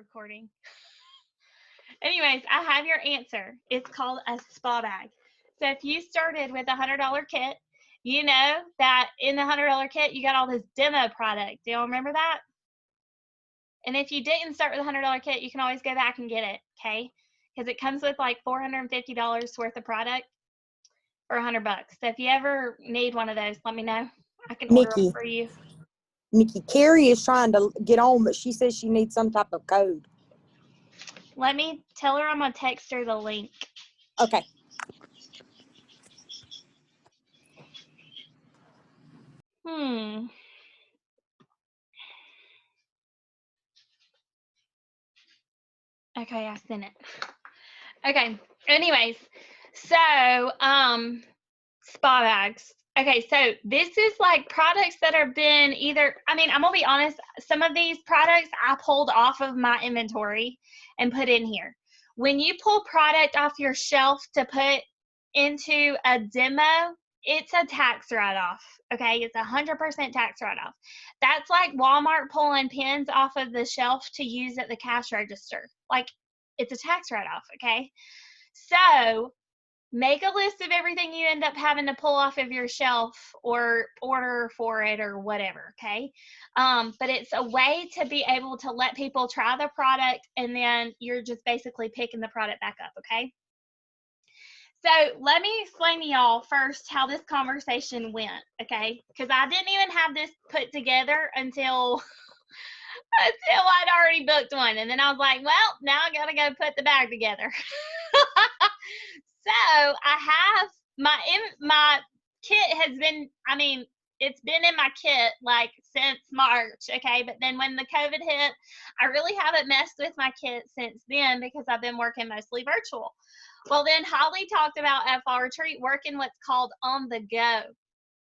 recording. Anyways, I have your answer. It's called a spa bag. So if you started with a $100 kit, you know that in the $100 kit, you got all this demo product. Do y'all remember that? And if you didn't start with a $100 kit, you can always go back and get it, okay? Because it comes with like $450 worth of product for $100. So if you ever need one of those, let me know. I can order them for you. Nikki, Carrie is trying to get on, but she says she needs some type of code. Let me tell her I'm going to text her the link. Okay. Okay, I sent it. Okay, anyways, so, spa bags. Okay, so this is like products that have been either, I mean, I'm going to be honest, some of these products I pulled off of my inventory and put in here. When you pull product off your shelf to put into a demo, it's a tax write-off, okay? It's 100% tax write-off. That's like Walmart pulling pens off of the shelf to use at the cash register. Like, it's a tax write-off, okay? So, make a list of everything you end up having to pull off of your shelf or order for it or whatever, okay? But it's a way to be able to let people try the product, and then you're just basically picking the product back up, okay? So let me explain to y'all first how this conversation went, okay? Because I didn't even have this put together until I'd already booked one. And then I was like, well, now I got to go put the bag together. So I have my kit has been, I mean, it's been in my kit like since March, okay? But then when the COVID hit, I really haven't messed with my kit since then because I've been working mostly virtual. Well, then Holly talked about at Fall Retreat working what's called on the go.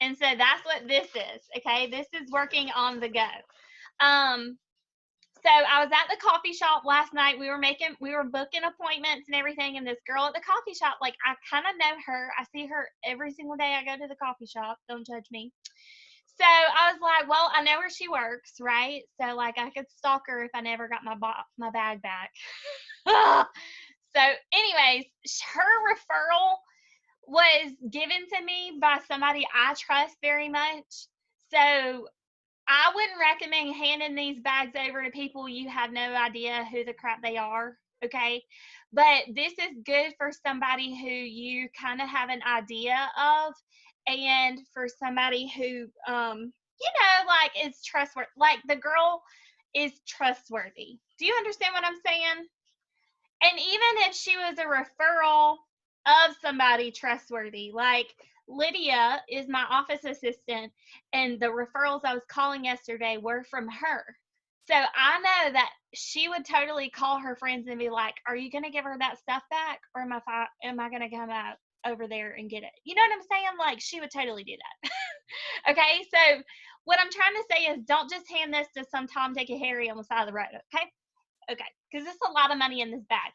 And so that's what this is, okay? This is working on the go. So I was at the coffee shop last night. We were booking appointments and everything. And this girl at the coffee shop, like, I kind of know her. I see her every single day I go to the coffee shop. Don't judge me. So I was like, well, I know where she works, right? So, like, I could stalk her if I never got my bag back. So, anyways, her referral was given to me by somebody I trust very much. So I wouldn't recommend handing these bags over to people you have no idea who the crap they are, okay? But this is good for somebody who you kind of have an idea of, and for somebody who, like, is trustworthy. Like, the girl is trustworthy. Do you understand what I'm saying? And even if she was a referral of somebody trustworthy, like Lydia is my office assistant, and the referrals I was calling yesterday were from her. So I know that she would totally call her friends and be like, are you going to give her that stuff back, or am I going to come out over there and get it? You know what I'm saying? Like, she would totally do that. Okay, so what I'm trying to say is don't just hand this to some Tom, Dick, and Harry on the side of the road, okay? Okay, because it's a lot of money in this bag.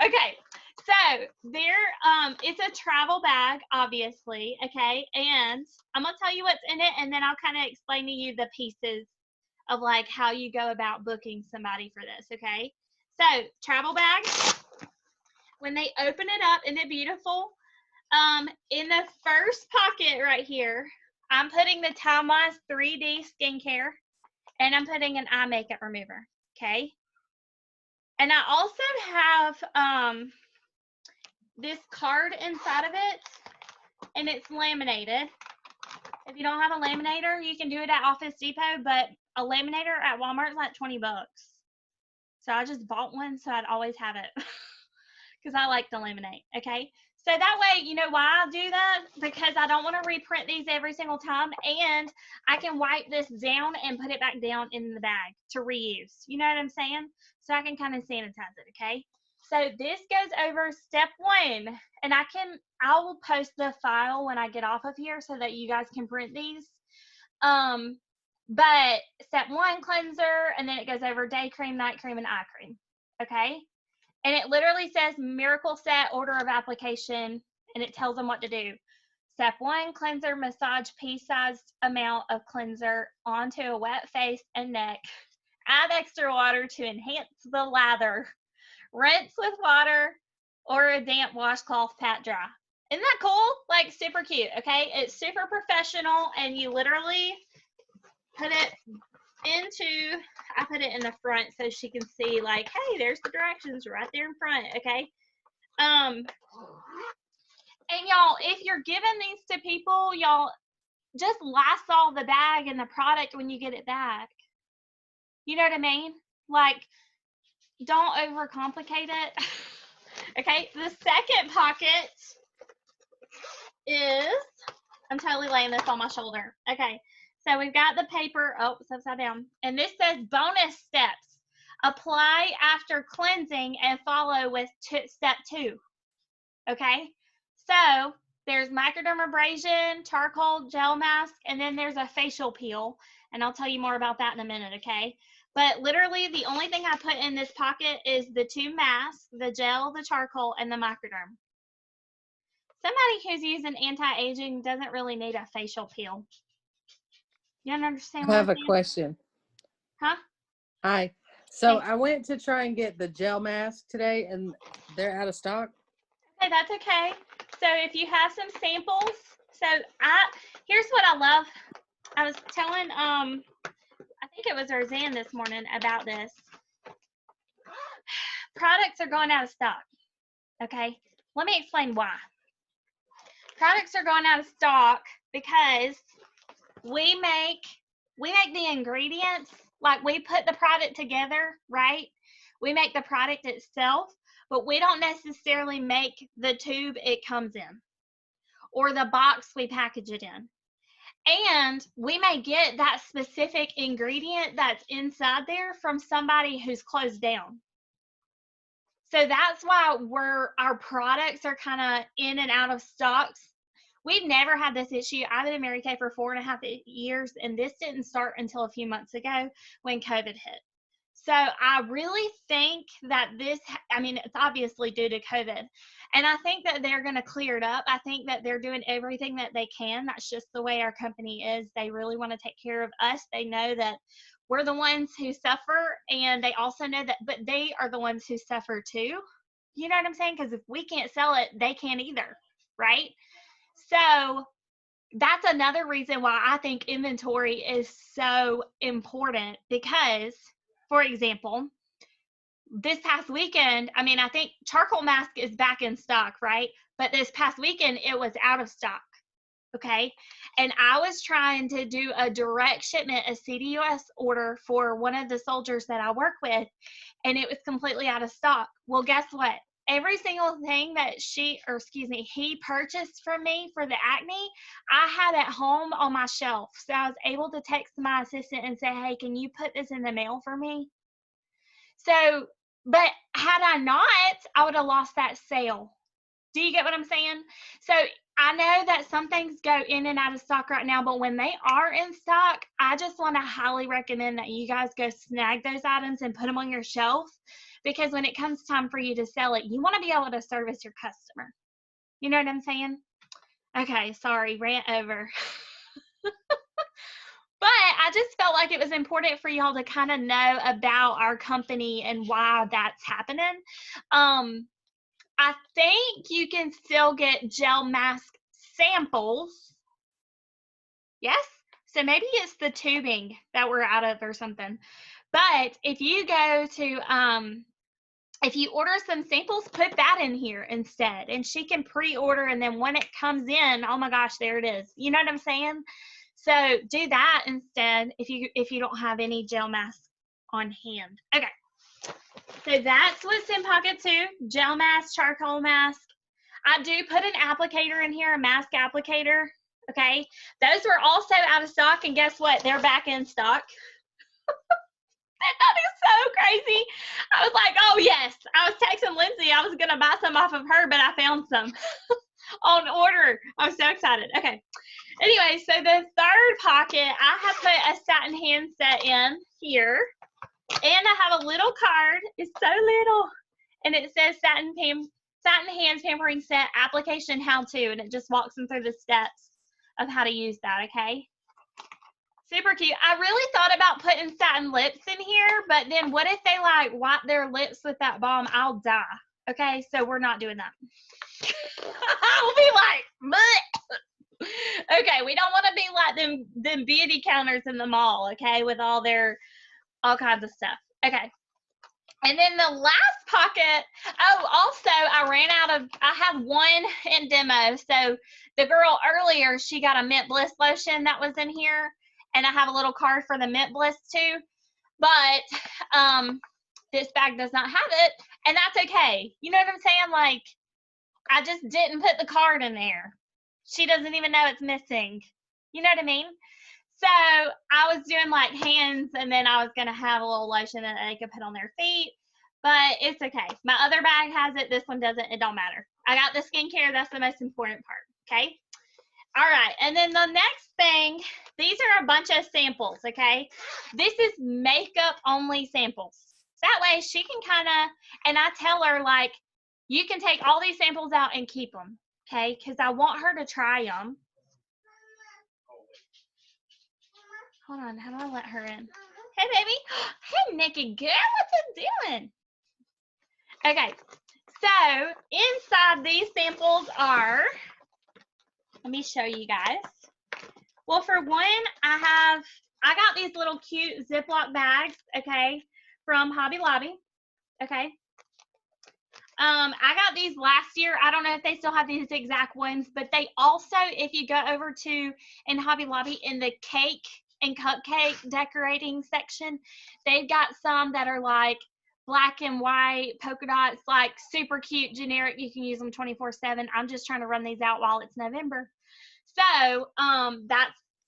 Okay, so there, it's a travel bag, obviously, okay, and I'm going to tell you what's in it, and then I'll kind of explain to you the pieces of, like, how you go about booking somebody for this, okay? So, travel bag, when they open it up, isn't it beautiful? In the first pocket right here, I'm putting the Time-Wise 3D skincare, and I'm putting an eye makeup remover, okay? And I also have this card inside of it, and it's laminated. If you don't have a laminator, you can do it at Office Depot, but a laminator at Walmart is like 20 bucks. So I just bought one so I'd always have it because I like to laminate, okay? So that way, you know why I do that? Because I don't want to reprint these every single time, and I can wipe this down and put it back down in the bag to reuse. You know what I'm saying? So I can kind of sanitize it, okay? So this goes over step 1, and I will post the file when I get off of here so that you guys can print these. But step 1, cleanser, and then it goes over day cream, night cream, and eye cream, okay? And it literally says miracle set, order of application, and it tells them what to do. Step 1, cleanser, massage pea-sized amount of cleanser onto a wet face and neck Add extra water to enhance the lather. Rinse with water or a damp washcloth, pat dry. Isn't that cool? Like, super cute, okay? It's super professional, and you literally put it into, I put it in the front so she can see, like, hey, there's the directions right there in front, okay? And y'all, if you're giving these to people, y'all, just Lysol the bag and the product when you get it back. You know what I mean? Like, don't overcomplicate it. Okay, the second pocket is, I'm totally laying this on my shoulder. Okay, so we've got the paper. Oh, it's upside down. And this says bonus steps. Apply after cleansing and follow with step 2. Okay, so there's microdermabrasion, charcoal, gel mask, and then there's a facial peel. And I'll tell you more about that in a minute, okay? But literally the only thing I put in this pocket is the 2 masks, the gel, the charcoal, and the microderm. Somebody who's using anti-aging doesn't really need a facial peel. You understand what I I'm have a saying? question. Huh? Hi. So Hey. I went to try and get the gel mask today, and they're out of stock. Okay, that's okay. So if you have some samples, so here's what I love. I was telling I think it was Roseanne this morning about this. Products are going out of stock. Okay, let me explain why. Products are going out of stock because we make the ingredients, like we put the product together, right? We make the product itself, but we don't necessarily make the tube it comes in or the box we package it in. And we may get that specific ingredient that's inside there from somebody who's closed down. So that's why our products are kind of in and out of stocks. We've never had this issue. I've been in Mary Kay for 4.5 years, and this didn't start until a few months ago when COVID hit. So I really think that it's obviously due to COVID. And I think that they're going to clear it up. I think that they're doing everything that they can. That's just the way our company is. They really want to take care of us. They know that we're the ones who suffer, and they also know that, but they are the ones who suffer too. You know what I'm saying? Because if we can't sell it, they can't either, right? So that's another reason why I think inventory is so important, because, for example, this past weekend, I think charcoal mask is back in stock, right? But this past weekend, it was out of stock, okay? And I was trying to do a direct shipment, a CDUS order for one of the soldiers that I work with, and it was completely out of stock. Well, guess what? Every single thing that he purchased from me for the acne, I had at home on my shelf. So I was able to text my assistant and say, hey, can you put this in the mail for me? So, but had I not, I would have lost that sale. Do you get what I'm saying? So I know that some things go in and out of stock right now, but when they are in stock, I just want to highly recommend that you guys go snag those items and put them on your shelf, because when it comes time for you to sell it, you want to be able to service your customer. You know what I'm saying? Okay, sorry, rant over. But I just felt like it was important for y'all to kind of know about our company and why that's happening. I think you can still get gel mask samples. Yes? So maybe it's the tubing that we're out of or something. But if you go to, if you order some samples, put that in here instead. And she can pre-order, and then when it comes in, oh my gosh, there it is. You know what I'm saying? So do that instead if you don't have any gel masks on hand. Okay. So that's what's in pocket 2, gel mask, charcoal mask. I do put an applicator in here, a mask applicator, okay? Those were also out of stock, and guess what? They're back in stock. That is so crazy. I was like, oh, yes. I was texting Lindsay. I was going to buy some off of her, but I found some on order. I was so excited. Okay. Anyway, so the third pocket, I have put a satin hand set in here. And I have a little card. It's so little. And it says Satin Hands Pampering Set Application How To. And it just walks them through the steps of how to use that, okay? Super cute. I really thought about putting satin lips in here, but then what if they like wipe their lips with that balm? I'll die. Okay, so we're not doing that. I'll be like, bleh. Okay, we don't want to be like them beauty counters in the mall, okay, with all kinds of stuff. Okay. And then the last pocket, oh, also I have one in demo. So the girl earlier, she got a Mint Bliss lotion that was in here, and I have a little card for the Mint Bliss too. But this bag does not have it, and that's okay. You know what I'm saying? Like, I just didn't put the card in there. She doesn't even know it's missing. You know what I mean? So I was doing like hands, and then I was going to have a little lotion that they could put on their feet, but it's okay. My other bag has it. This one doesn't. It don't matter. I got the skincare. That's the most important part. Okay. All right. And then the next thing, these are a bunch of samples. Okay. This is makeup only samples. That way she can kind of, and I tell her like, you can take all these samples out and keep them. Okay. Because I want her to try them. Hold on, how do I let her in? Hey, baby. Hey, Nikki girl, what you doing? Okay, so inside these samples are, let me show you guys. Well, for one, I got these little cute Ziploc bags, okay, from Hobby Lobby, okay. I got these last year. I don't know if they still have these exact ones, but they also, if you go over to in Hobby Lobby in the cake and cupcake decorating section, they've got some that are like black and white polka dots, like super cute, generic. You can use them 24/7. I'm just trying to run these out while it's November. So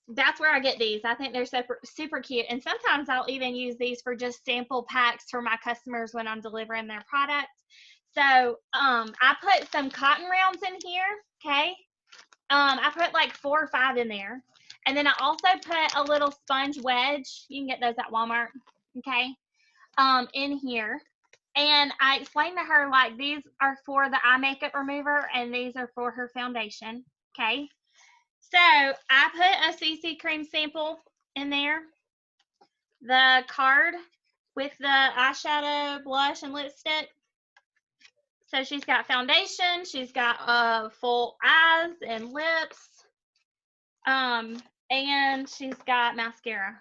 that's where I get these. I think they're super cute. And sometimes I'll even use these for just sample packs for my customers when I'm delivering their products. So I put some cotton rounds in here, okay? I put like 4 or 5 in there. And then I also put a little sponge wedge. You can get those at Walmart, okay? In here. And I explained to her, like, these are for the eye makeup remover, and these are for her foundation, okay? So I put a CC cream sample in there. The card with the eyeshadow, blush, and lipstick. So she's got foundation, she's got full eyes and lips, and she's got mascara.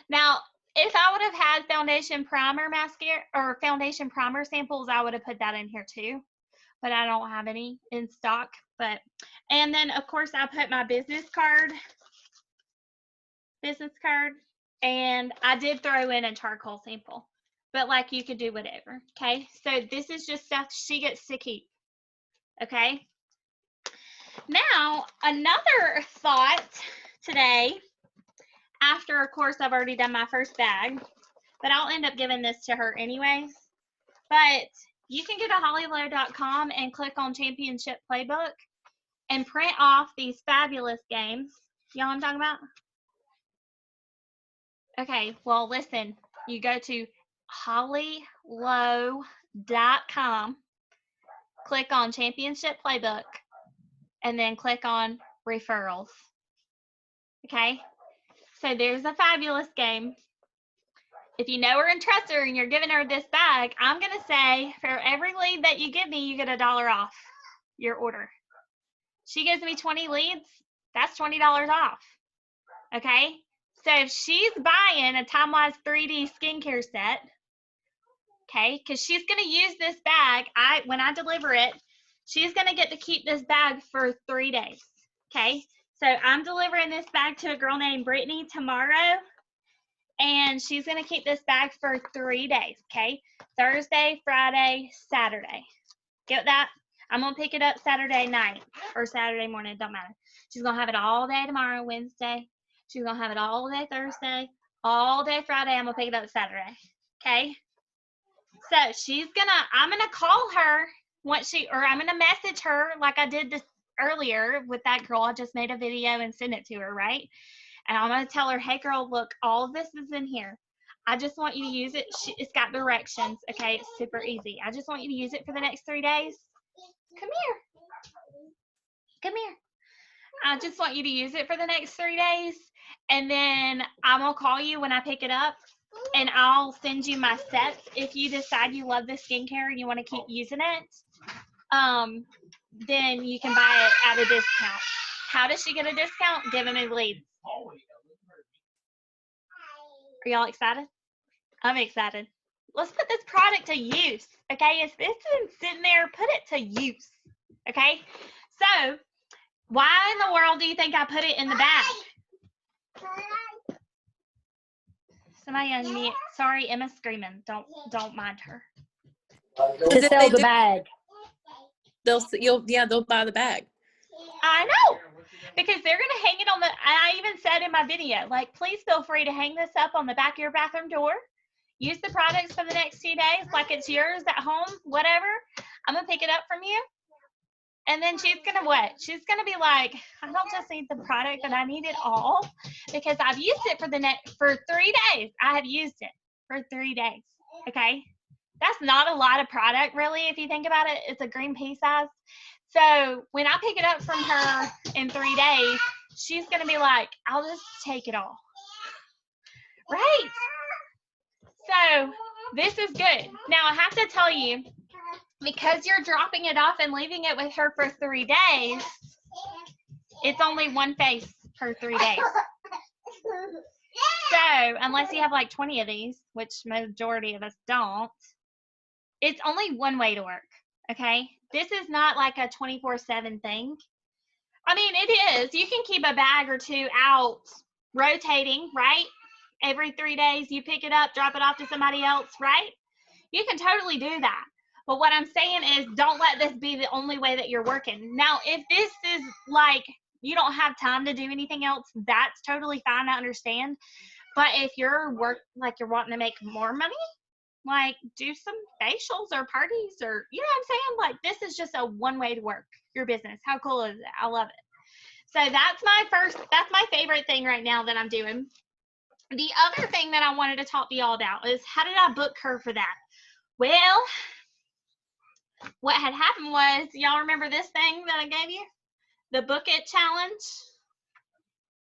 Now, if I would have had foundation primer mascara or foundation primer samples, I would have put that in here too, but I don't have any in stock. And then of course I put my business card, and I did throw in a charcoal sample. But like you could do whatever, okay? So this is just stuff she gets to keep, okay? Now, another thought today, after, of course, I've already done my first bag, but I'll end up giving this to her anyways. But you can go to hollylow.com and click on Championship Playbook and print off these fabulous games. Y'all know what I'm talking about? Okay, well, listen, you go to hollylow.com, click on Championship Playbook, and then click on referrals. Okay, so there's a fabulous game. If you know her and trust her and you're giving her this bag, I'm going to say for every lead that you give me, you get $1 off your order. She gives me 20 leads, that's $20 off. Okay, so if she's buying a Time-Wise 3D skincare set, okay, because she's going to use this bag, when I deliver it, she's going to get to keep this bag for 3 days. Okay, so I'm delivering this bag to a girl named Brittany tomorrow, and she's going to keep this bag for 3 days. Okay, Thursday, Friday, Saturday. Get that? I'm going to pick it up Saturday night or Saturday morning. It don't matter. She's going to have it all day tomorrow, Wednesday. She's going to have it all day Thursday, all day Friday. I'm going to pick it up Saturday. Okay? So I'm going to call her I'm going to message her like I did this earlier with that girl. I just made a video and sent it to her, right? And I'm going to tell her, hey, girl, look, all of this is in here. I just want you to use it. It's got directions, okay? It's super easy. I just want you to use it for the next 3 days. Come here. Come here. I just want you to use it for the next 3 days, and then I'm going to call you when I pick it up, and I'll send you my sets if you decide you love this skincare and you want to keep using it. Then you can buy it at a discount. How does she get a discount? Giving me leads. Are y'all excited? I'm excited. Let's put this product to use, okay? If it's been sitting there, put it to use, okay? So, why in the world do you think I put it in the bag? Somebody unmute. Sorry, Emma's screaming. Don't mind her. To sell the bag. They'll buy the bag. I know, because they're gonna hang it on the. I even said in my video, like, please feel free to hang this up on the back of your bathroom door. Use the products for the next 2 days, like it's yours at home, whatever. I'm gonna pick it up from you, and then she's gonna what? She's gonna be like, I don't just need the product, but I need it all because I've used it for 3 days. I have used it for 3 days. Okay. That's not a lot of product, really, if you think about it. It's a green pea size. So when I pick it up from her in 3 days, she's going to be like, I'll just take it all. Right? So this is good. Now, I have to tell you, because you're dropping it off and leaving it with her for 3 days, it's only one face per 3 days. So unless you have like 20 of these, which majority of us don't, it's only one way to work, okay? This is not like a 24/7 thing. I mean, it is. You can keep a bag or two out rotating, right? Every 3 days, you pick it up, drop it off to somebody else, right? You can totally do that. But what I'm saying is don't let this be the only way that you're working. Now, if this is like you don't have time to do anything else, that's totally fine. I understand. But if you're you're wanting to make more money, like do some facials or parties or, you know what I'm saying? Like this is just a one way to work your business. How cool is it? I love it. So that's my favorite thing right now that I'm doing. The other thing that I wanted to talk to y'all about is how did I book her for that? Well, what had happened was, y'all remember this thing that I gave you? The Book It Challenge.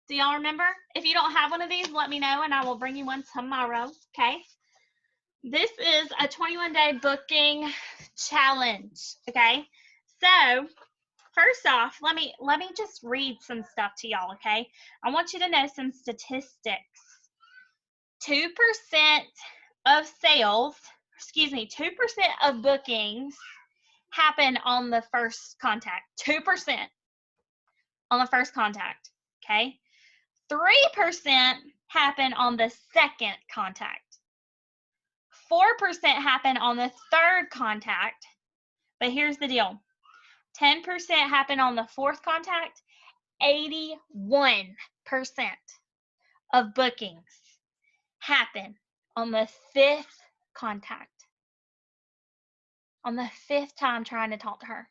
Do y'all remember? If you don't have one of these, let me know and I will bring you one tomorrow, okay? This is a 21-day booking challenge, okay? So, first off, let me just read some stuff to y'all, okay? I want you to know some statistics. 2% of sales, 2% of bookings happen on the first contact. 2% on the first contact, okay? 3% happen on the second contact. 4% happen on the third contact, but here's the deal. 10% happen on the fourth contact. 81% of bookings happen on the fifth contact. On the fifth time trying to talk to her.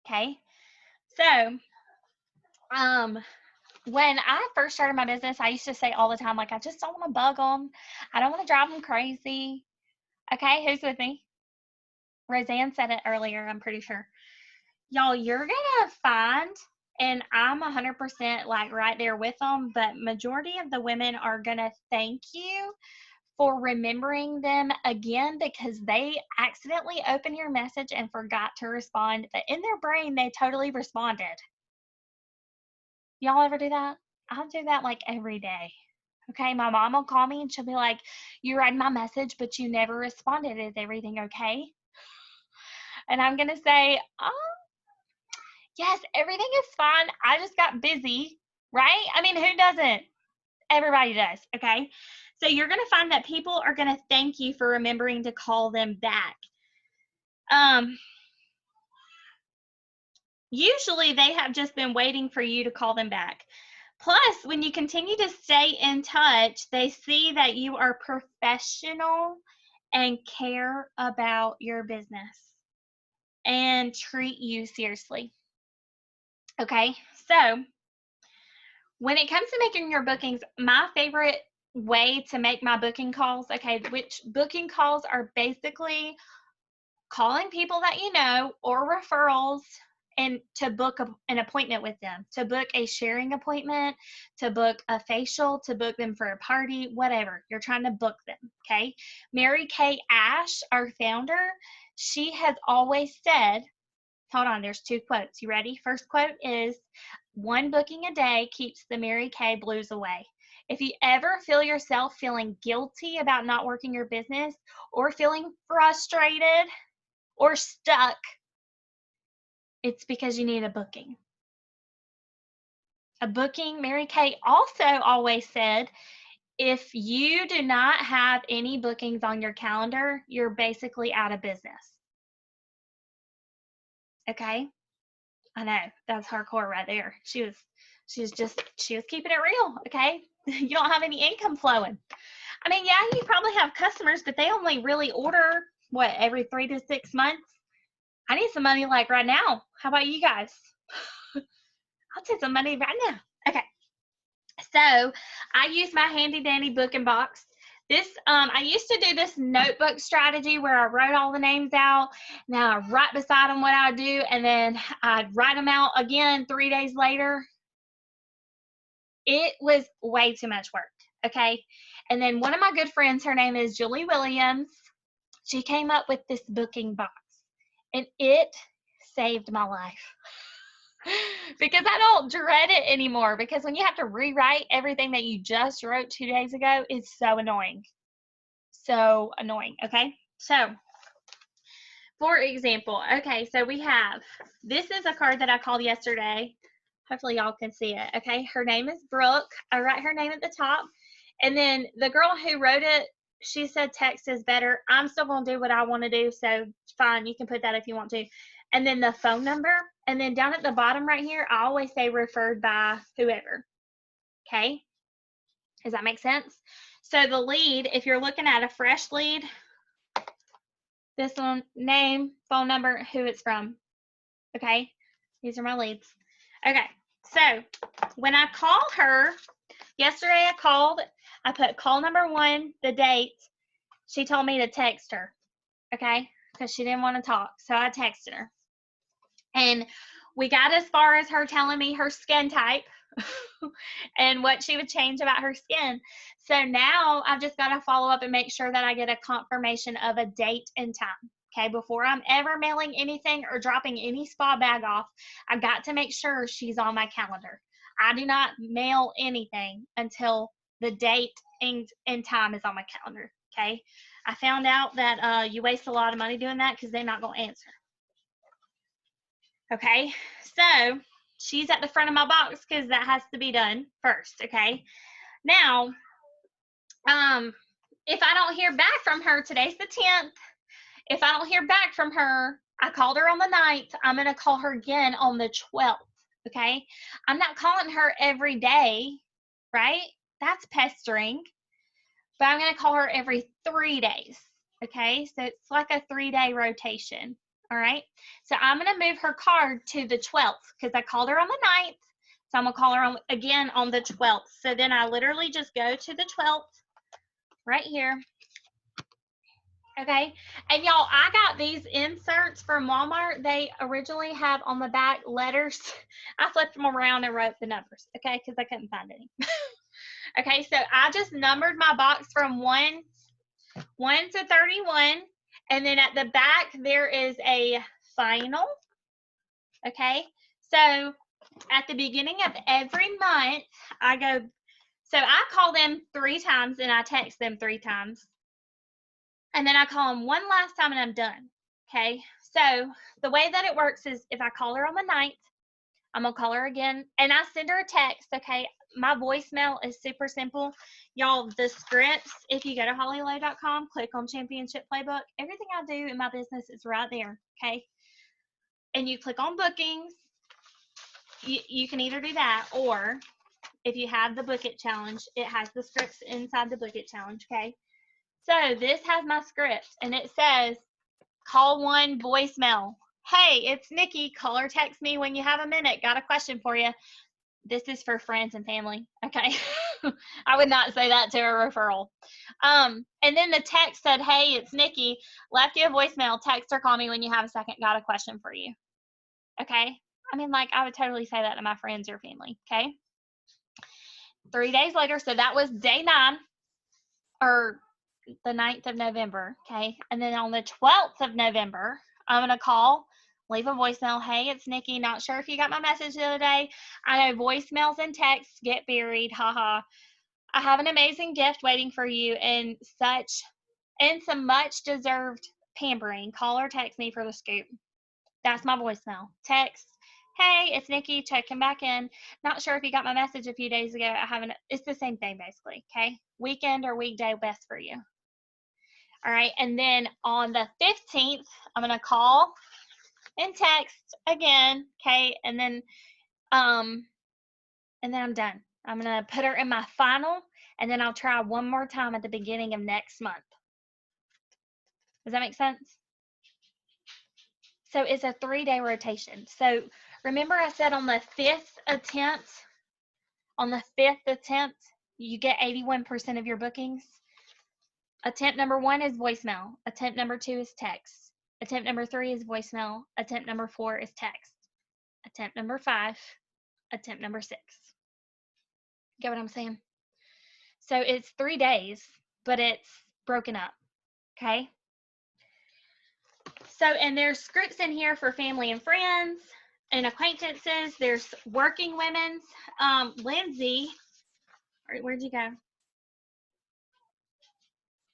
Okay? So, when I first started my business, I used to say all the time, like, I just don't want to bug them. I don't want to drive them crazy. Okay, who's with me? Roseanne said it earlier, I'm pretty sure. Y'all, you're going to find, and I'm 100% like right there with them, but majority of the women are going to thank you for remembering them again because they accidentally opened your message and forgot to respond, but in their brain, they totally responded. Y'all ever do that? I do that like every day. Okay, my mom will call me and she'll be like, you read my message, but you never responded. Is everything okay? And I'm going to say, yes, everything is fine. I just got busy, right? I mean, who doesn't? Everybody does, okay? So you're going to find that people are going to thank you for remembering to call them back. Usually they have just been waiting for you to call them back. Plus, when you continue to stay in touch, they see that you are professional and care about your business and treat you seriously. Okay, so when it comes to making your bookings, my favorite way to make my booking calls, okay, which booking calls are basically calling people that you know or referrals and to book an appointment with them, to book a sharing appointment, to book a facial, to book them for a party, whatever. You're trying to book them, okay? Mary Kay Ash, our founder, she has always said, hold on, there's 2 quotes. You ready? First quote is, "One booking a day keeps the Mary Kay blues away." If you ever feel yourself feeling guilty about not working your business, or feeling frustrated or stuck, it's because you need a booking. A booking, Mary Kay also always said, if you do not have any bookings on your calendar, you're basically out of business. Okay? I know, that's hardcore right there. She was keeping it real, okay? You don't have any income flowing. I mean, yeah, you probably have customers, but they only really order, what, every 3 to 6 months? I need some money like right now. How about you guys? I'll take some money right now. Okay. So I use my handy dandy booking box. This, I used to do this notebook strategy where I wrote all the names out. Now I write beside them what I do, and then I'd write them out again 3 days later. It was way too much work. Okay. And then one of my good friends, her name is Julie Williams. She came up with this booking box, and it saved my life. Because I don't dread it anymore, because when you have to rewrite everything that you just wrote 2 days ago, it's so annoying. So annoying, okay? So, for example, okay, so we have, this is a card that I called yesterday. Hopefully y'all can see it, okay? Her name is Brooke. I write her name at the top. And then the girl who wrote it, she said text is better. I'm still going to do what I want to do, so fine, you can put that if you want to. And then the phone number, and then down at the bottom right here, I always say referred by whoever, okay? Does that make sense? So the lead, if you're looking at a fresh lead, this one, name, phone number, who it's from, okay? These are my leads. Okay, so when I call her, yesterday I called, I put call number 1, the date. She told me to text her, okay? Because she didn't want to talk, so I texted her. And we got as far as her telling me her skin type and what she would change about her skin. So now I've just got to follow up and make sure that I get a confirmation of a date and time. Okay, before I'm ever mailing anything or dropping any spa bag off, I've got to make sure she's on my calendar. I do not mail anything until the date and time is on my calendar. Okay, I found out that you waste a lot of money doing that because they're not going to answer. Okay, so she's at the front of my box because that has to be done first. Okay, now, if I don't hear back from her, today's the 10th. If I don't hear back from her, I called her on the 9th. I'm going to call her again on the 12th. Okay, I'm not calling her every day, right? That's pestering. But I'm going to call her every 3 days. Okay, so it's like a 3-day rotation. All right, so I'm going to move her card to the 12th because I called her on the 9th. So I'm going to call her again on the 12th. So then I literally just go to the 12th right here. Okay, and y'all, I got these inserts from Walmart. They originally have on the back letters. I flipped them around and wrote the numbers, okay, because I couldn't find any. Okay, so I just numbered my box from 1 to 31. And then at the back, there is a final. Okay, so at the beginning of every month, I go, so I call them 3 times and I text them 3 times. And then I call them one last time and I'm done. Okay, so the way that it works is if I call her on the 9th, I'm going to call her again and I send her a text. Okay, my voicemail is super simple. Y'all, the scripts, if you go to hollylow.com, click on Championship Playbook, everything I do in my business is right there, okay? And you click on bookings. You can either do that, or if you have the Book It Challenge, it has the scripts inside the Book It Challenge, okay? So this has my script, and it says, call 1 voicemail. Hey, it's Nikki. Call or text me when you have a minute. Got a question for you. This is for friends and family, okay? I would not say that to a referral. And then the text said, hey, it's Nikki. Left you a voicemail. Text or call me when you have a second. Got a question for you. Okay? I mean, like, I would totally say that to my friends or family. Okay? 3 days later, so that was day 9 or the 9th of November. Okay? And then on the 12th of November, I'm going to call, leave a voicemail. Hey, it's Nikki. Not sure if you got my message the other day. I know voicemails and texts get buried. Haha. I have an amazing gift waiting for you and some much deserved pampering. Call or text me for the scoop. That's my voicemail. Text, hey, it's Nikki, checking back in. Not sure if you got my message a few days ago. It's the same thing basically, okay? Weekend or weekday best for you. All right, and then on the 15th, I'm gonna call and text again, okay? And then I'm done. I'm gonna put her in my final, and then I'll try one more time at the beginning of next month. Does that make sense? So it's a 3-day rotation. So remember I said on the fifth attempt, you get 81% of your bookings. Attempt number 1 is voicemail. Attempt number 2 is text. Attempt number 3 is voicemail. Attempt number 4 is text. Attempt number 5. Attempt number 6. Get what I'm saying? So it's 3 days, but it's broken up. Okay? So, and there's scripts in here for family and friends and acquaintances. There's working women's. Lindsay, where'd you go?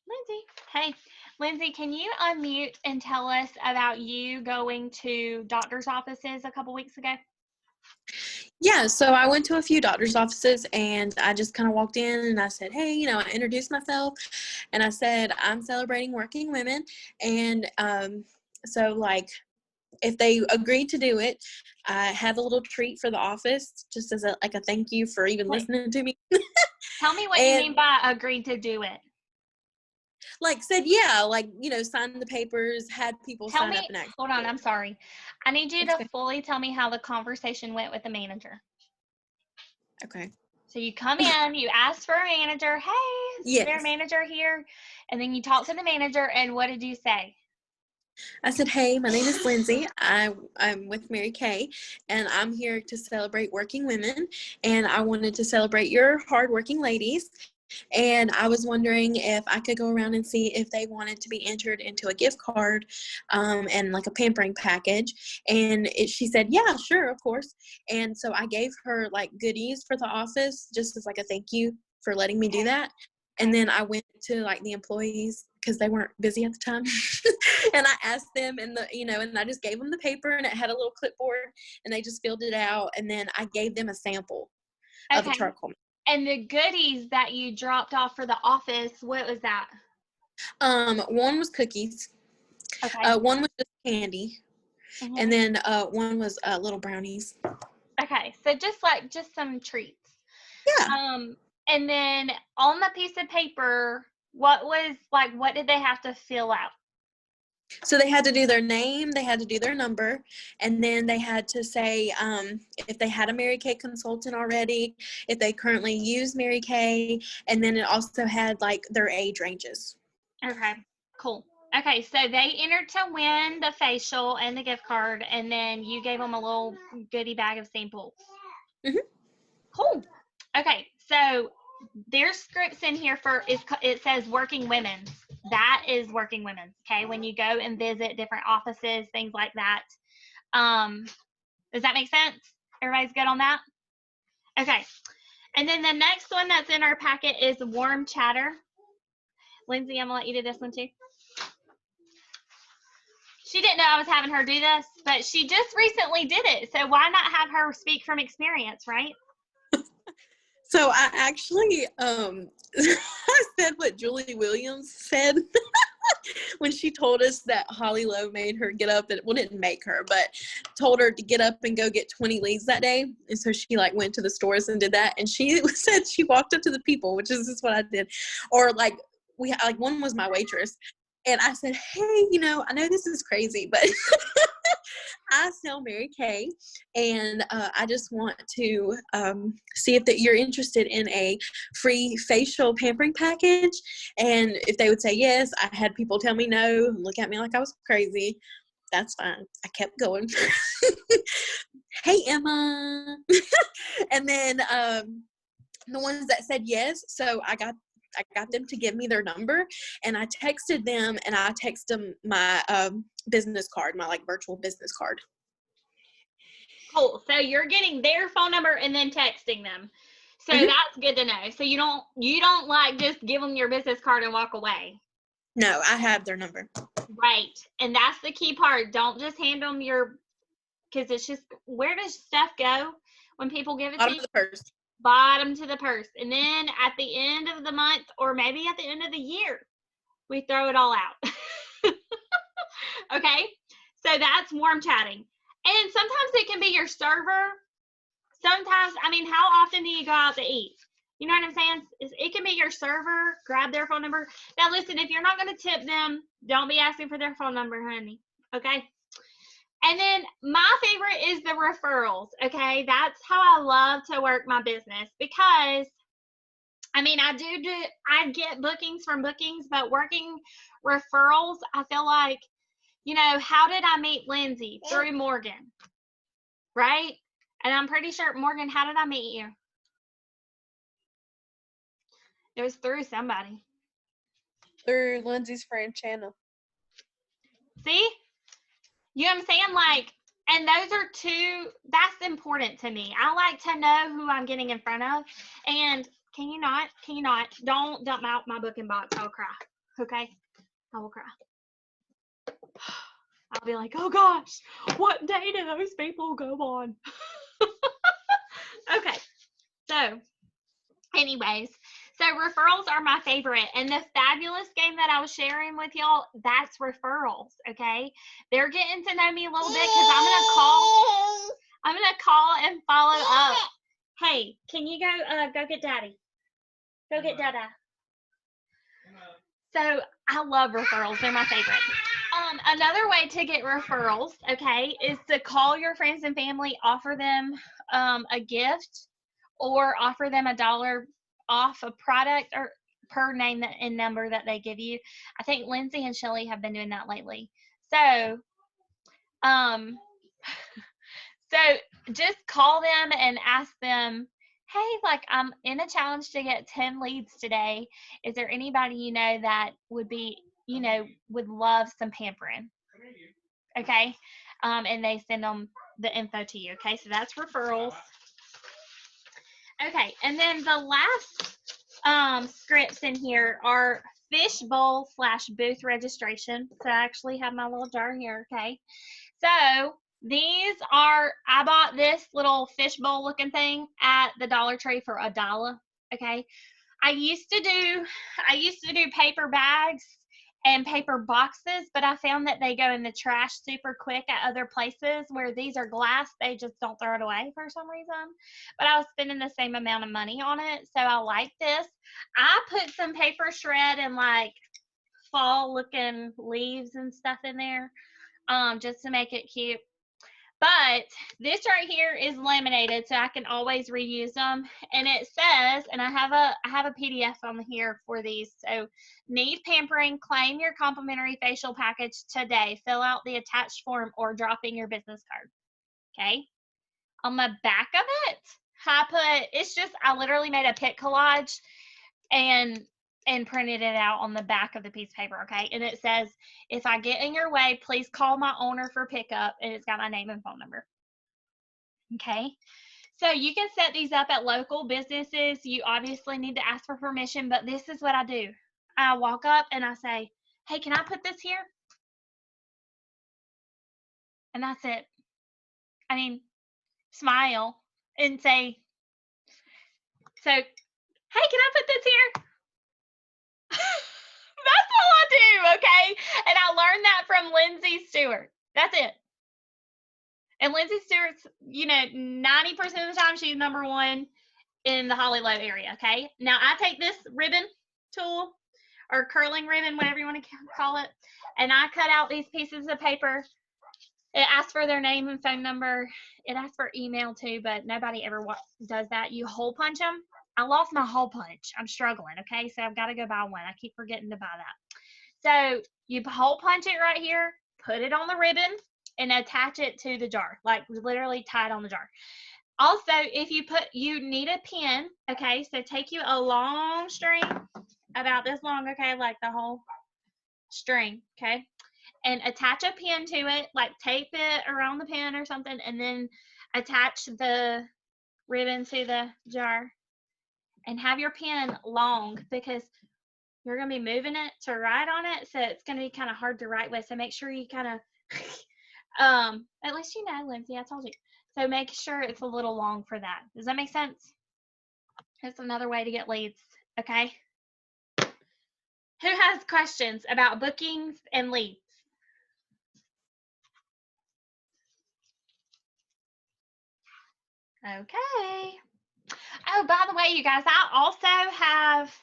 Lindsay, hey. Lindsay, can you unmute and tell us about you going to doctor's offices a couple weeks ago? Yeah, so I went to a few doctor's offices and I just kind of walked in and I said, hey, you know, I introduced myself and I said, I'm celebrating working women. And so, like, if they agreed to do it, I had a little treat for the office just as a thank you for even listening to me. Tell me what you mean by agreed to do it. Like, said, yeah, like, you know, signed the papers, had people sign up and act. Hold on, I'm sorry. I need you to fully tell me how the conversation went with the manager. Okay. So you come in, you ask for a manager. Hey, is there a manager here? And then you talk to the manager, and what did you say? I said, hey, my name is Lindsay. I'm with Mary Kay, and I'm here to celebrate working women, and I wanted to celebrate your hardworking ladies. And I was wondering if I could go around and see if they wanted to be entered into a gift card and like a pampering package. And she said, yeah, sure, of course. And so I gave her like goodies for the office just as like a thank you for letting me do that. And then I went to like the employees because they weren't busy at the time. And I asked them and I just gave them the paper and it had a little clipboard and they just filled it out. And then I gave them a sample of the charcoal. And the goodies that you dropped off for the office, what was that? One was cookies. Okay. One was just candy. Mm-hmm. And then one was little brownies. Okay. So just some treats. Yeah. And then on the piece of paper, what did they have to fill out? So they had to do their name, they had to do their number, and then they had to say if they had a Mary Kay consultant already, if they currently use Mary Kay, and then it also had like their age ranges. Okay, cool. Okay, so they entered to win the facial and the gift card, and then you gave them a little goodie bag of samples. Mm-hmm. Cool. Okay, so there's scripts in here it says working women. That is working women. Okay, when you go and visit different offices, things like that. Does that make sense? Everybody's good on that? Okay. And then the next one that's in our packet is warm chatter. Lindsay, I'm gonna let you do this one too. She didn't know I was having her do this, but she just recently did it. So why not have her speak from experience, right? So I actually I said what Julie Williams said when she told us that Holly Lowe made her get up and, well, didn't make her, but told her to get up and go get 20 leads that day. And so she like went to the stores and did that. And she said she walked up to the people, which is just what I did. Or like one was my waitress. And I said, hey, you know, I know this is crazy, but I sell Mary Kay, and I just want to see if you're interested in a free facial pampering package. And if they would say yes, I had people tell me no and look at me like I was crazy. that's fine. I kept going. Hey, Emma. And then the ones that said yes, so I got them to give me their number, and I texted them, and I texted them my business card, my like virtual business card. Cool. So you're getting their phone number and then texting them. So that's good to know. So you don't like just give them your business card and walk away. No, I have their number. Right. And that's the key part. Don't just hand them because it's just, where does stuff go when people give it Bottom to you? of the purse. Bottom to the purse. And then at the end of the month, or maybe at the end of the year, we throw it all out. Okay? So that's warm chatting. And sometimes it can be your server. Sometimes, I mean, how often do you go out to eat? You know what I'm saying? It can be your server. Grab their phone number. Now, listen, if you're not going to tip them, don't be asking for their phone number, honey. Okay? And then my favorite is the referrals. Okay? That's how I love to work my business, because I mean, I get bookings from bookings, but working referrals, I feel like, you know, how did I meet Lindsay? Through Morgan, right? And I'm pretty sure, Morgan, how did I meet you? It was through somebody. Through Lindsay's friend channel. See? You know what I'm saying? Like, and those are that's important to me. I like to know who I'm getting in front of. And can you not? Don't dump out my booking box. I'll cry. Okay? I will cry. I'll be like, oh gosh, what day do those people go on? Okay. So, anyways, so referrals are my favorite. And the fabulous game that I was sharing with y'all, that's referrals, okay? They're getting to know me a little bit, because I'm going to call and follow up. Hey, can you go get Daddy? Go get Dada. So I love referrals. They're my favorite. Another way to get referrals, okay, is to call your friends and family, offer them a gift, or offer them $1 off a product or per name and number that they give you. I think Lindsay and Shelly have been doing that lately. So, so just call them and ask them, hey, like, I'm in a challenge to get 10 leads today. Is there anybody you know that would be, would love some pampering? Okay. And they send them the info to you. Okay. So that's referrals. Okay. And then the last scripts in here are fishbowl / booth registration. So I actually have my little jar here. Okay. So these are, I bought this little fishbowl looking thing at the Dollar Tree for $1. Okay. I used to do paper bags and paper boxes, but I found that they go in the trash super quick at other places, where these are glass. They just don't throw it away for some reason. But I was spending the same amount of money on it, so I like this. I put some paper shred and like fall looking leaves and stuff in there, just to make it cute. But this right here is laminated, so I can always reuse them. And it says, and I have a PDF on here for these. So, need pampering, claim your complimentary facial package today. Fill out the attached form or drop in your business card. Okay. On the back of it, I literally made a pic collage and printed it out on the back of the piece of paper, okay? And it says, if I get in your way, please call my owner for pickup, and it's got my name and phone number. Okay? So you can set these up at local businesses. You obviously need to ask for permission, but this is what I do. I walk up and I say, hey, can I put this here? And that's it. I mean, smile and say, so, hey, can I put this here? That's all I do, okay? And I learned that from Lindsay Stewart. That's it. And Lindsay Stewart's, 90% of the time she's number one in the Hollywood area, okay? Now, I take this ribbon tool, or curling ribbon, whatever you want to call it, and I cut out these pieces of paper. It asks for their name and phone number. It asks for email too, but nobody ever does that. You hole punch them. I lost my hole punch. I'm struggling, okay? So I've got to go buy one. I keep forgetting to buy that. So you hole punch it right here, put it on the ribbon and attach it to the jar, like literally tie it on the jar. Also, if you need a pin, okay, so take you a long string, about this long, okay, like the whole string, okay, and attach a pin to it, like tape it around the pin or something, and then attach the ribbon to the jar, and have your pin long because you're going to be moving it to write on it, so it's going to be kind of hard to write with, so make sure you kind of, at least you know, Lindsay, I told you. So make sure it's a little long for that. Does that make sense? That's another way to get leads, okay? Who has questions about bookings and leads? Okay. Oh, by the way, you guys, I also have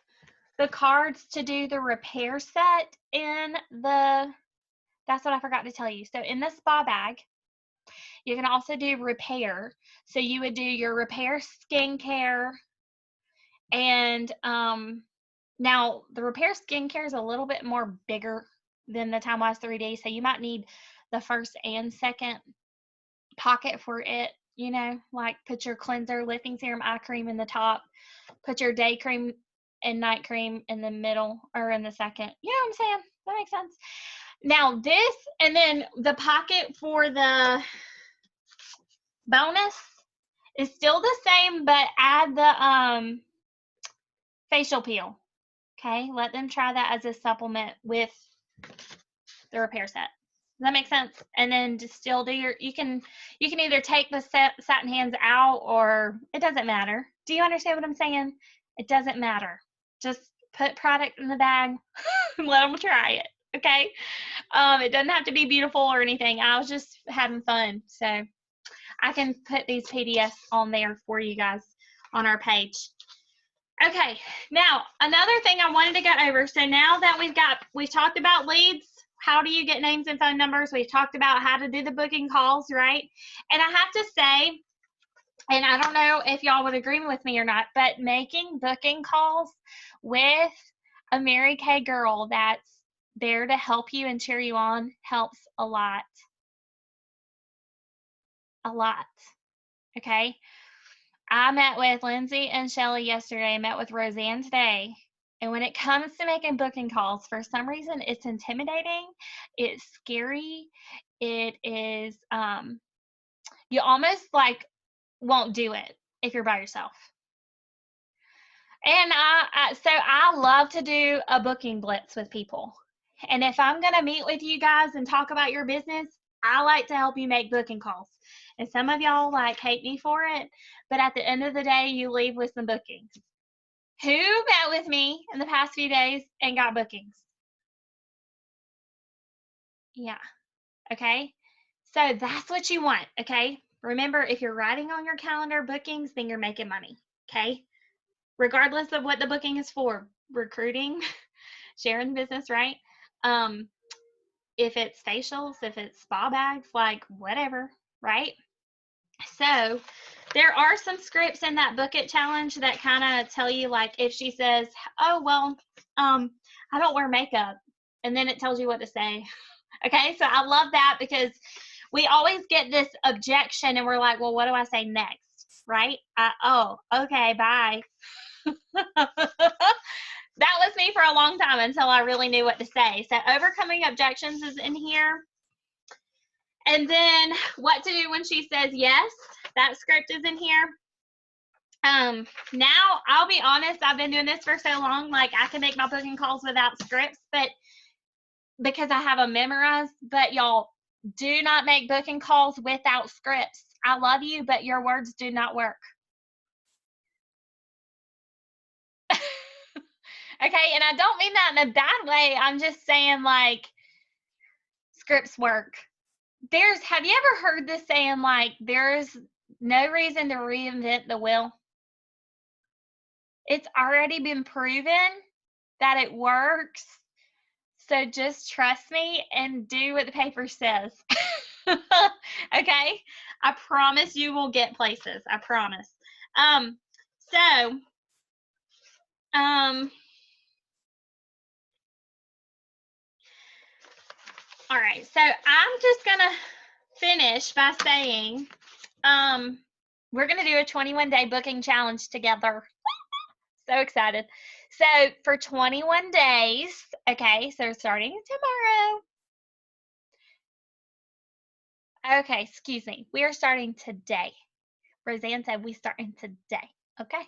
the cards to do the repair set in the, that's what I forgot to tell you. So in the spa bag, you can also do repair. So you would do your repair skincare, and now the repair skincare is a little bit more bigger than the Time Wise 3D, so you might need the first and second pocket for it, you know, like put your cleanser, lifting serum, eye cream in the top, put your day cream and night cream in the middle or in the second. You know what I'm saying? That makes sense. Now this, and then the pocket for the bonus is still the same, but add the facial peel. Okay, let them try that as a supplement with the repair set. Does that make sense? And then just still do your, you can either take the satin hands out, or it doesn't matter. Do you understand what I'm saying? It doesn't matter. Just put product in the bag and let them try it. Okay. It doesn't have to be beautiful or anything. I was just having fun. So I can put these PDFs on there for you guys on our page. Okay, now another thing I wanted to go over. So now that we've talked about leads, how do you get names and phone numbers? We've talked about how to do the booking calls, right? And I have to say, and I don't know if y'all would agree with me or not, but making booking calls with a Mary Kay girl that's there to help you and cheer you on helps a lot. A lot. Okay? I met with Lindsay and Shelly yesterday. I met with Roseanne today. And when it comes to making booking calls, for some reason, it's intimidating. It's scary. It is, you almost like won't do it if you're by yourself. And so I love to do a booking blitz with people. And if I'm going to meet with you guys and talk about your business, I like to help you make booking calls. And some of y'all like hate me for it, but at the end of the day, you leave with some bookings. Who met with me in the past few days and got bookings? Yeah. Okay. So that's what you want. Okay. Remember, if you're writing on your calendar bookings, then you're making money. Okay. Regardless of what the booking is for, recruiting, sharing the business, right? If it's facials, if it's spa bags, like whatever, right? So there are some scripts in that Book It challenge that kind of tell you, like, if she says, oh, well, I don't wear makeup, and then it tells you what to say. Okay, so I love that because we always get this objection and we're like, well, what do I say next, right? Oh, okay, bye. That was me for a long time until I really knew what to say. So overcoming objections is in here. And then what to do when she says yes, that script is in here. Now, I'll be honest, I've been doing this for so long, like I can make my booking calls without scripts, but because I have them memorized. But y'all, do not make booking calls without scripts. I love you, but your words do not work. Okay, and I don't mean that in a bad way. I'm just saying, like, scripts work. Have you ever heard this saying, like, there's no reason to reinvent the wheel? It's already been proven that it works. So just trust me and do what the paper says. Okay? I promise you will get places. I promise. All right, so I'm just gonna finish by saying, we're gonna do a 21-day booking challenge together. So excited. So for 21 days, okay, so starting tomorrow. Okay, excuse me. We are starting today. Roseanne said we starting today. Okay.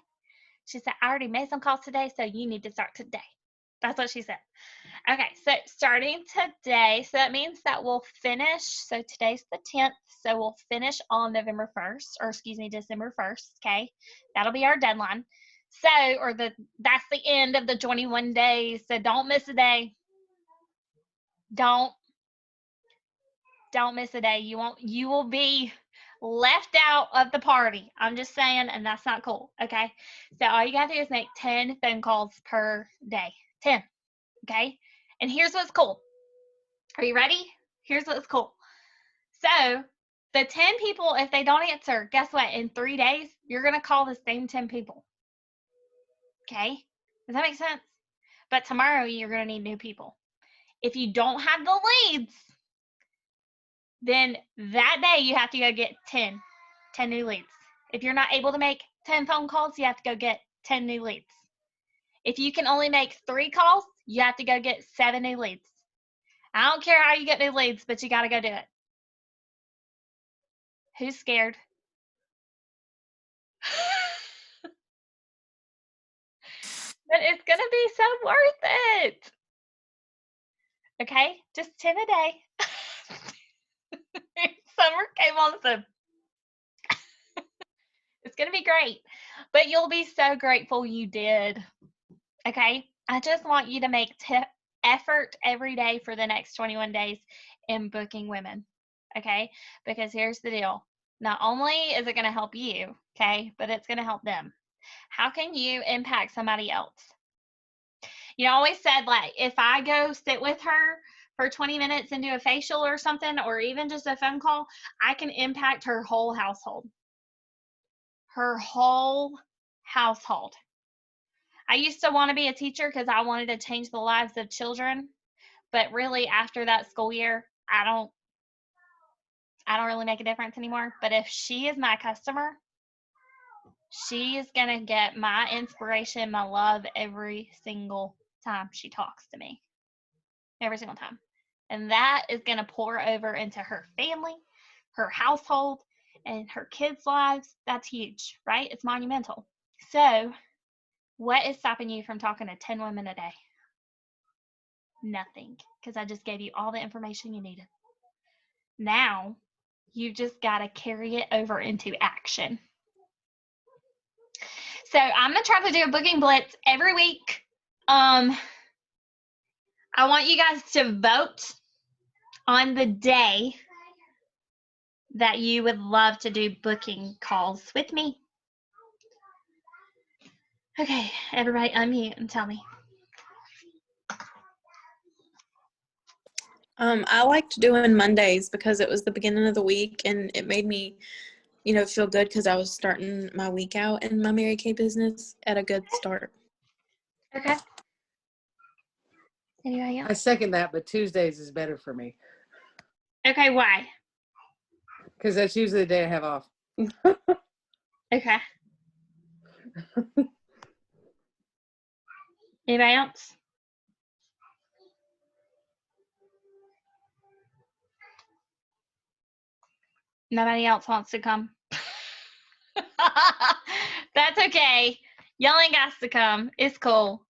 She said, I already made some calls today, so you need to start today. That's what she said. Okay, so starting today, so that means that we'll finish, so today's the 10th, so we'll finish on November 1st, or excuse me, December 1st, okay? That'll be our deadline. So, that's the end of the 21 days, so don't miss a day. Don't miss a day. You will be left out of the party. I'm just saying, and that's not cool, okay? So all you gotta do is make 10 phone calls per day. 10, okay? And here's what's cool. Are you ready? Here's what's cool. So the 10 people, if they don't answer, guess what? In 3 days, you're gonna call the same 10 people. Okay? Does that make sense? But tomorrow you're gonna need new people. If you don't have the leads, then that day you have to go get 10 new leads. If you're not able to make 10 phone calls, you have to go get 10 new leads. If you can only make 3 calls, you have to go get 7 new leads. I don't care how you get new leads, but you got to go do it. Who's scared? But it's going to be so worth it. Okay? Just 10 a day. Summer came on, so it's going to be great. But you'll be so grateful you did. Okay? I just want you to make effort every day for the next 21 days in booking women. Okay? Because here's the deal. Not only is it going to help you, okay, but it's going to help them. How can you impact somebody else? You know, I always said, like, if I go sit with her for 20 minutes and do a facial or something, or even just a phone call, I can impact her whole household. Her whole household. I used to want to be a teacher because I wanted to change the lives of children, but really after that school year, I don't really make a difference anymore. But if she is my customer, she is going to get my inspiration, my love every single time she talks to me. Every single time. And that is going to pour over into her family, her household, and her kids' lives. That's huge, right? It's monumental. So, what is stopping you from talking to 10 women a day? Nothing, because I just gave you all the information you needed. Now, you just got to carry it over into action. So I'm going to try to do a booking blitz every week. I want you guys to vote on the day that you would love to do booking calls with me. Okay, everybody unmute and tell me. I liked doing Mondays because it was the beginning of the week and it made me, feel good because I was starting my week out in my Mary Kay business at a good start. Okay. Anybody else? I second that, but Tuesdays is better for me Okay, why? because that's usually the day I have off. Okay. Anybody else? Nobody else wants to come. That's okay. Y'all ain't got to come. It's cool.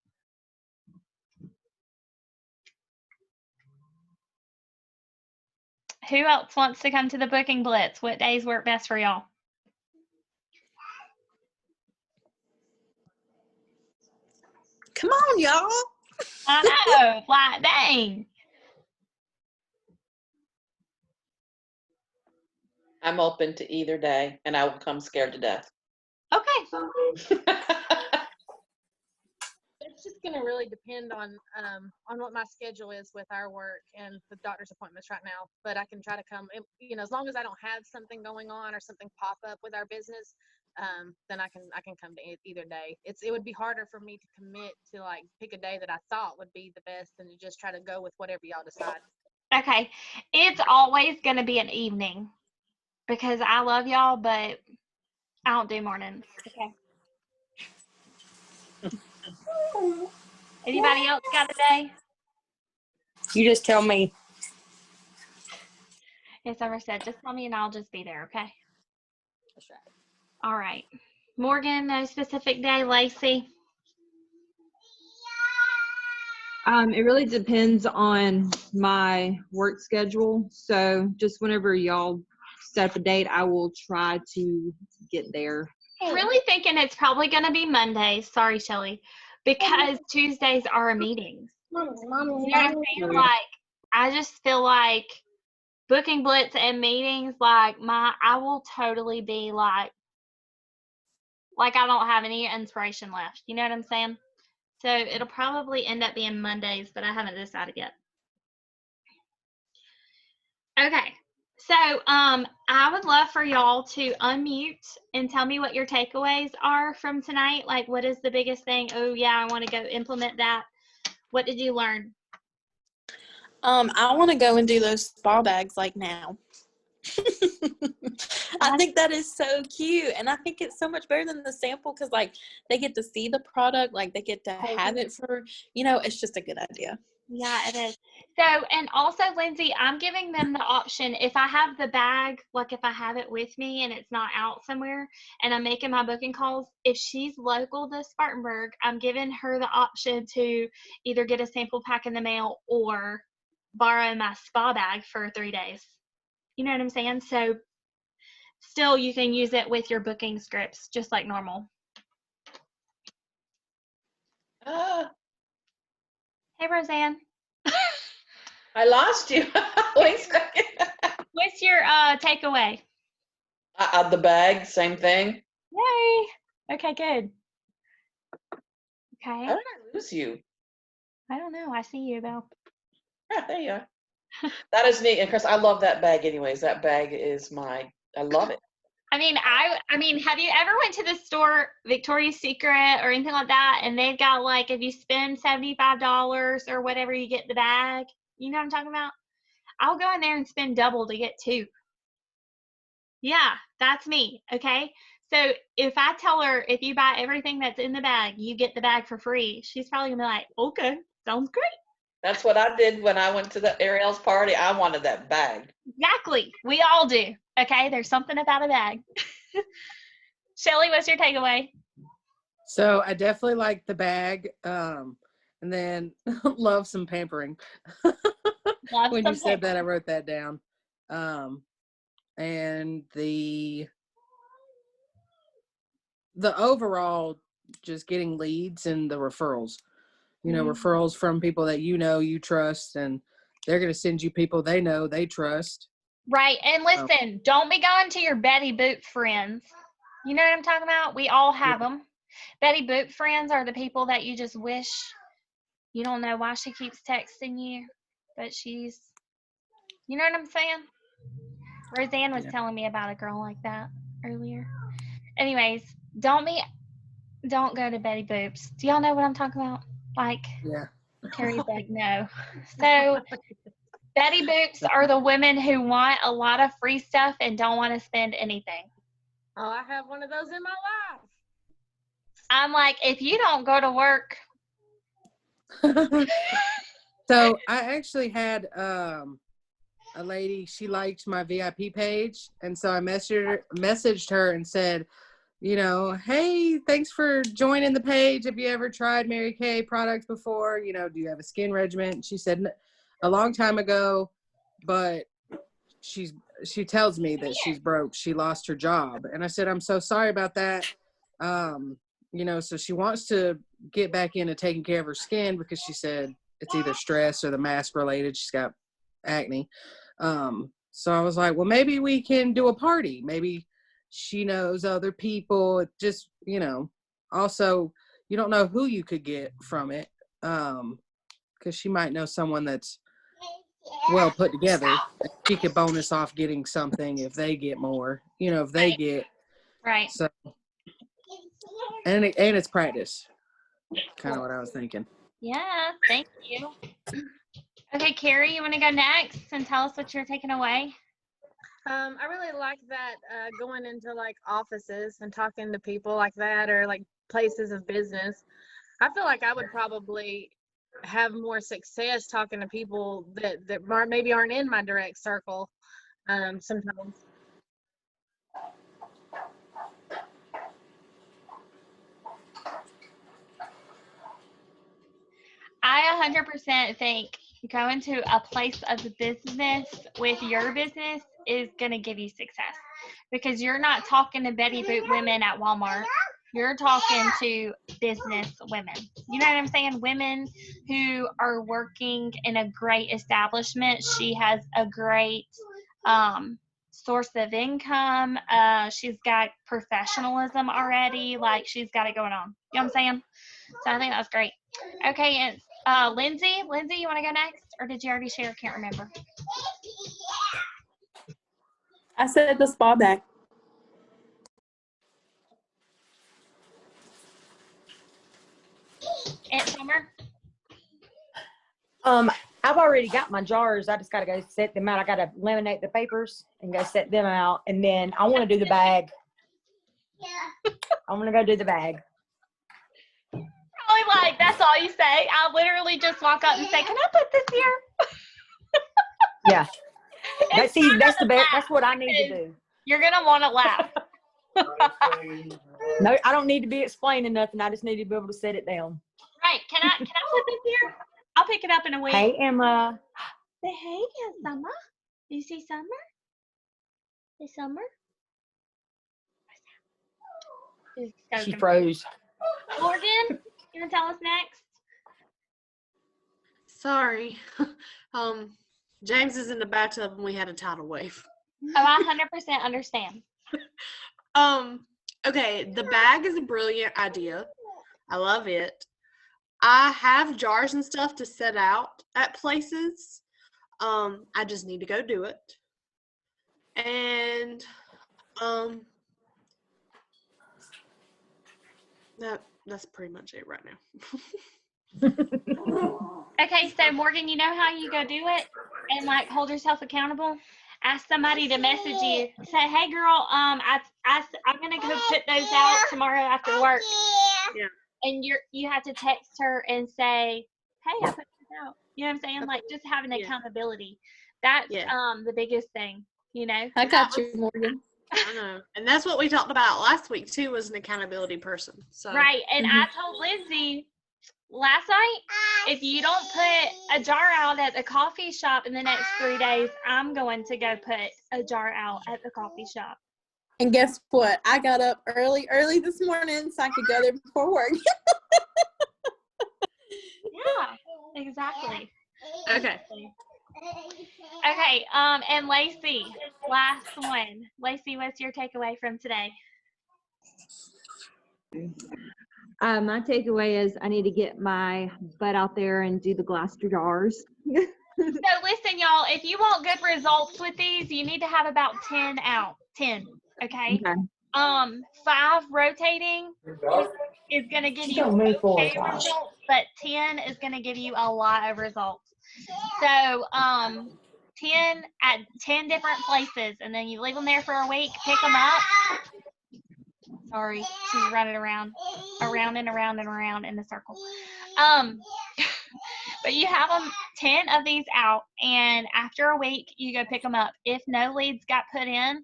Who else wants to come to the booking blitz? What days work best for y'all? Come on, y'all. I know. Like, dang. I'm open to either day, and I will come scared to death. Okay. It's just going to really depend on what my schedule is with our work and the doctor's appointments right now. But I can try to come, as long as I don't have something going on or something pop up with our business, then I can come to either day. It would be harder for me to commit to like pick a day that I thought would be the best than to just try to go with whatever y'all decide. Okay. It's always going to be an evening because I love y'all, but I don't do mornings. Okay. Anybody else got a day? You just tell me. Yes, Summer said, just tell me and I'll just be there, okay? That's right. All right. Morgan, no specific day. Lacey? It really depends on my work schedule. So just whenever y'all set up a date, I will try to get there. Really thinking it's probably going to be Mondays. Sorry, Shelly. Because Tuesdays are meetings. You know what I'm saying? Like, I just feel like booking blitz and meetings, like, I will totally be like I don't have any inspiration left. You know what I'm saying? So it'll probably end up being Mondays, but I haven't decided yet. Okay. So I would love for y'all to unmute and tell me what your takeaways are from tonight. Like, what is the biggest thing? Oh, yeah, I want to go implement that. What did you learn? I want to go and do those spa bags like now. I think that is so cute, and I think it's so much better than the sample because like they get to see the product, like they get to have it for, it's just a good idea. Yeah, it is. So, and also, Lindsay, I'm giving them the option if I have the bag, like if I have it with me and it's not out somewhere and I'm making my booking calls, if she's local to Spartanburg, I'm giving her the option to either get a sample pack in the mail or borrow my spa bag for 3 days. You know what I'm saying? So, still, you can use it with your booking scripts just like normal. Hey, Roseanne. I lost you. Wait a second. What's your takeaway? The bag, same thing. Yay. Okay, good. How Okay. did I lose you? I don't know. I see you though. Yeah, there you are. That is neat. And Chris, I love that bag anyways. That bag is I love it. I mean, have you ever went to the store, Victoria's Secret or anything like that, and they've got like if you spend $75 or whatever, you get the bag. You know what I'm talking about? I'll go in there and spend double to get 2. Yeah, that's me. Okay. So if I tell her if you buy everything that's in the bag, you get the bag for free, she's probably gonna be like, okay, sounds great. That's what I did when I went to the Ariel's party. I wanted that bag. Exactly. We all do. Okay. There's something about a bag. Shelly, what's your takeaway? So I definitely like the bag, and then love some pampering. When you said that, I wrote that down. And the overall, just getting leads and the referrals. Referrals from people that you trust, and they're going to send you people they know they trust. Right. And listen, don't be going to your Betty Boop friends. You know what I'm talking about? We all have them. Betty Boop friends are the people that you just wish you don't know why she keeps texting you, but she's, you know what I'm saying? Roseanne was telling me about a girl like that earlier. Anyways, don't go to Betty Boops. Do y'all know what I'm talking about? Like, yeah. Carrie's like, no. So Betty Boops are the women who want a lot of free stuff and don't want to spend anything. Oh, I have one of those in my life. I'm like, if you don't go to work. So I actually had a lady, she liked my VIP page, and so I messaged her and said, hey, thanks for joining the page. Have you ever tried Mary Kay products before? Do you have a skin regimen? She said a long time ago, but she tells me that she's broke. She lost her job. And I said, I'm so sorry about that. So she wants to get back into taking care of her skin because she said it's either stress or the mask related. She's got acne. So I was like, well, maybe we can do a party. Maybe she knows other people. Just, also you don't know who you could get from it. Because she might know someone that's well put together. She could bonus off getting something if they get more, if they get Right. So, and it's practice. Kind of what I was thinking. Yeah, thank you. Okay, Carrie, you want to go next and tell us what you're taking away? I really like that going into like offices and talking to people like that, or like places of business. I feel like I would probably have more success talking to people that maybe aren't in my direct circle sometimes. I 100% think going to a place of business with your business is going to give you success, because you're not talking to Betty Boot women at Walmart. You're talking to business women. You know what I'm saying? Women who are working in a great establishment. She has a great source of income. She's got professionalism already. Like, she's got it going on. You know what I'm saying? So I think that's great. Okay, and Lindsay, you want to go next, or did you already share? Can't remember. I said the spa bag. Aunt Summer. I've already got my jars. I just gotta go set them out. I gotta laminate the papers and go set them out, and then I want to do the bag. I want to go do the bag. Probably like that's all you say. I literally just walk up and say, "Can I put this here?" Yeah. It's See, not that's the gonna best. laugh That's what I need to because do. You're gonna want to laugh. No, I don't need to be explaining nothing. I just need to be able to set it down. Right? Can I put this here? I'll pick it up in a week. Hey, Emma. Say hey, Aunt Summer. Do you see Summer? Say Summer. She froze. Morgan, you want to tell us next? Sorry. James is in the bathtub and we had a tidal wave. Oh, I 100% understand. Okay, the bag is a brilliant idea. I love it. I have jars and stuff to set out at places. I just need to go do it. And that's pretty much it right now. Okay, so Morgan, you know how you go do it and like hold yourself accountable? Ask somebody to message you. Say, hey girl, I'm gonna go put those out tomorrow after work. Yeah. And you have to text her and say, hey, I put this out. You know what I'm saying? Like, just having accountability. That's the biggest thing, you know? I got you, Morgan. I know. And that's what we talked about last week too, was an accountability person. So Right. And I told Lindsay last night, if you don't put a jar out at the coffee shop in the next 3 days, I'm going to go put a jar out at the coffee shop. And guess what? I got up early this morning so I could go there before work. Yeah, exactly. okay. Okay, and Lacey, last one. Lacey, what's your takeaway from today? My takeaway is I need to get my butt out there and do the glass jars. So listen, y'all, if you want good results with these, you need to have about 10 out. 10, okay? 5 rotating is going to give you okay results, but 10 is going to give you a lot of results. So 10 at 10 different places, and then you leave them there for a week, pick them up. Sorry, she's running around and around in a circle. But you have them 10 of these out, and after a week, you go pick them up. If no leads got put in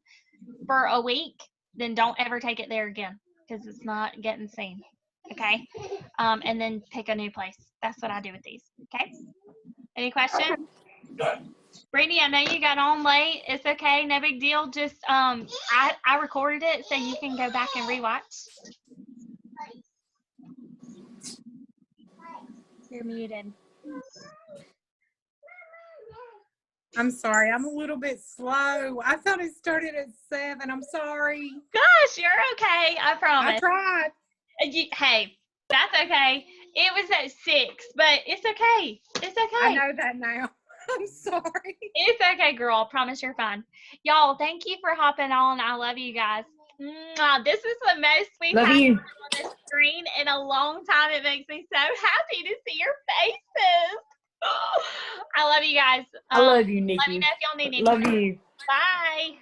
for a week, then don't ever take it there again, because it's not getting seen. Okay? And then pick a new place. That's what I do with these. Okay? Any questions? Brittany, I know you got on late. It's okay. No big deal. Just, I recorded it so you can go back and rewatch. You're muted. I'm sorry. I'm a little bit slow. I thought it started at 7. I'm sorry. Gosh, you're okay. I promise. I tried. Hey, that's okay. It was at 6, but it's okay. It's okay. I know that now. I'm sorry. It's okay, girl. I promise you're fine. Y'all, thank you for hopping on. I love you guys. This is the most we've had on the screen in a long time. It makes me so happy to see your faces. I love you guys. I love you, Let me Nikki. know if y'all need anything. Love you. Bye.